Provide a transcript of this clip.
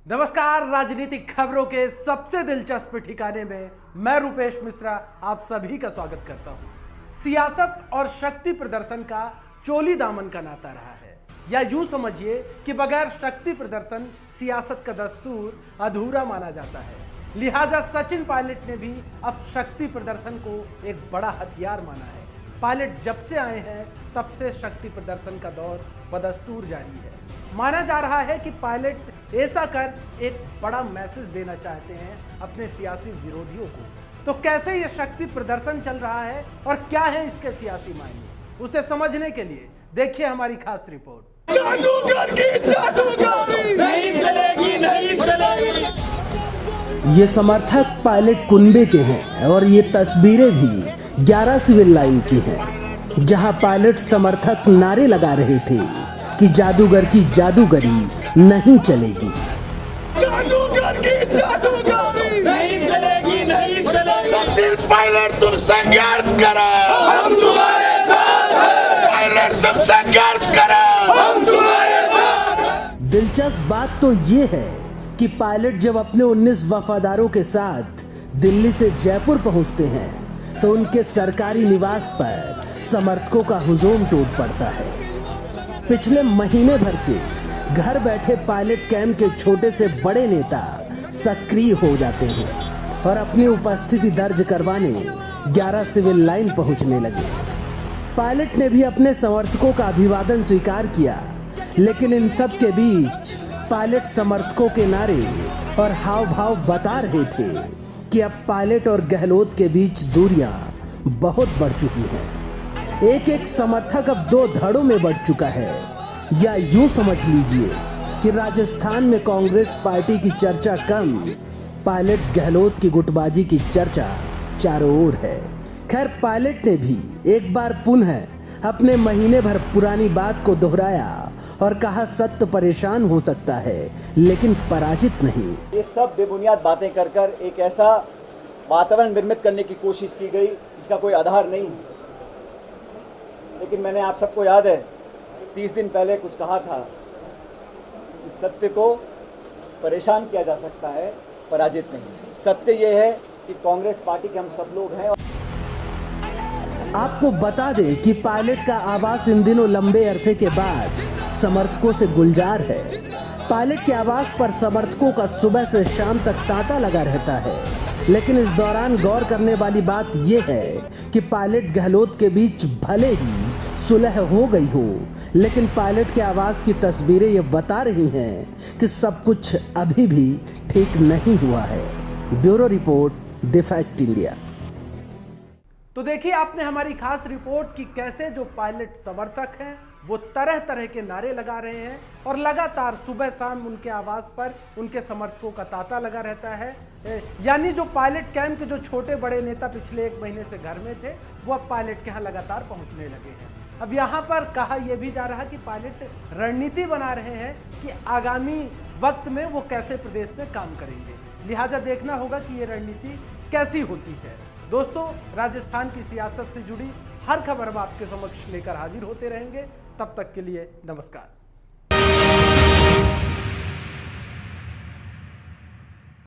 नमस्कार, राजनीतिक खबरों के सबसे दिलचस्प ठिकाने में मैं रूपेश मिश्रा आप सभी का स्वागत करता हूं। सियासत और शक्ति प्रदर्शन का चोली दामन का नाता रहा है, या यूं समझिए कि बगैर शक्ति प्रदर्शन सियासत का दस्तूर अधूरा माना जाता है। लिहाजा सचिन पायलट ने भी अब शक्ति प्रदर्शन को एक बड़ा हथियार माना है। पायलट जब से आए हैं तब से शक्ति प्रदर्शन का दौर बदस्तूर जारी है। माना जा रहा है कि पायलट ऐसा कर एक बड़ा मैसेज देना चाहते हैं अपने सियासी विरोधियों को। तो कैसे ये शक्ति प्रदर्शन चल रहा है और क्या है इसके सियासी मायने, उसे समझने के लिए देखिए हमारी खास रिपोर्ट। जादूगर की जादूगरी नहीं चलेगी, नहीं चलेगी। ये समर्थक पायलट कुनबे के हैं और ये तस्वीरें भी 11 सिविल लाइन की हैं, जहां पायलट समर्थक नारे लगा रहे थे कि जादूगर की जादूगरी नहीं चलेगी। जादूगर की जादूगरी नहीं चलेगी, नहीं चलेगी। सचिन पायलट तुम संघर्ष करो, हम तुम्हारे साथ हैं। पायलट तुम संघर्ष करो, हम तुम्हारे साथ हैं। दिलचस्प बात तो ये है कि पायलट जब अपने 19 वफादारों के साथ दिल्ली से जयपुर पहुंचते हैं तो उनके सरकारी निवास पर समर्थकों का हुजूम टूट पड़ता है। पिछले महीने भर से घर बैठे पायलट कैंप के छोटे से बड़े नेता सक्रिय हो जाते हैं और अपनी उपस्थिति दर्ज करवाने 11 सिविल लाइन पहुंचने लगे। पायलट ने भी अपने समर्थकों का अभिवादन स्वीकार किया, लेकिन इन सब के बीच पायलट समर्थकों के नारे और हाव भाव बता रहे थे कि अब पायलट और गहलोत के बीच दूरियां बहुत बढ़ चुकी हैं। एक एक समर्थक अब 2 धड़ों में बढ़ चुका है, या यूं समझ लीजिए कि राजस्थान में कांग्रेस पार्टी की चर्चा कम, पायलट गहलोत की गुटबाजी की चर्चा चारों ओर है। खैर, पायलट ने भी एक बार पुनः अपने महीने भर पुरानी बात को दोहराया और कहा सत्य परेशान हो सकता है लेकिन पराजित नहीं। ये सब बेबुनियाद बातें कर कर एक ऐसा वातावरण निर्मित करने की कोशिश की गई जिसका कोई आधार नहीं है। लेकिन मैंने आप सबको याद है 30 दिन पहले कुछ कहा था कि सत्य को परेशान किया जा सकता है, पराजित नहीं। सत्य ये है कि कांग्रेस पार्टी के हम सब लोग हैं। आपको बता दें कि पायलट का आवास इन दिनों लंबे अरसे के बाद समर्थकों से गुलजार है। पायलट के आवास पर समर्थकों का सुबह से शाम तक तांता लगा रहता है, लेकिन इस दौरान गौर करने वाली बात यह है कि पायलट गहलोत के बीच भले ही सुलह हो गई हो, लेकिन पायलट के आवास की तस्वीरें ये बता रही हैं कि सब कुछ अभी भी ठीक नहीं हुआ है। Bureau report, the fact India. तो देखिए आपने हमारी खास रिपोर्ट कि कैसे जो पायलट समर्थक हैं वो तरह तरह के नारे लगा रहे हैं और लगातार सुबह शाम उनके आवास पर उनके समर्थकों का तांता लगा रहता है। यानी जो पायलट कैंप के जो छोटे बड़े नेता पिछले 1 महीने से घर में थे वो अब पायलट के यहाँ लगातार पहुंचने लगे हैं। अब यहाँ पर कहा यह भी जा रहा कि पायलट रणनीति बना रहे हैं कि आगामी वक्त में वो कैसे प्रदेश में काम करेंगे। लिहाजा देखना होगा कि ये रणनीति कैसी होती है। दोस्तों, राजस्थान की सियासत से जुड़ी हर खबर हम आपके समक्ष लेकर हाजिर होते रहेंगे। तब तक के लिए नमस्कार।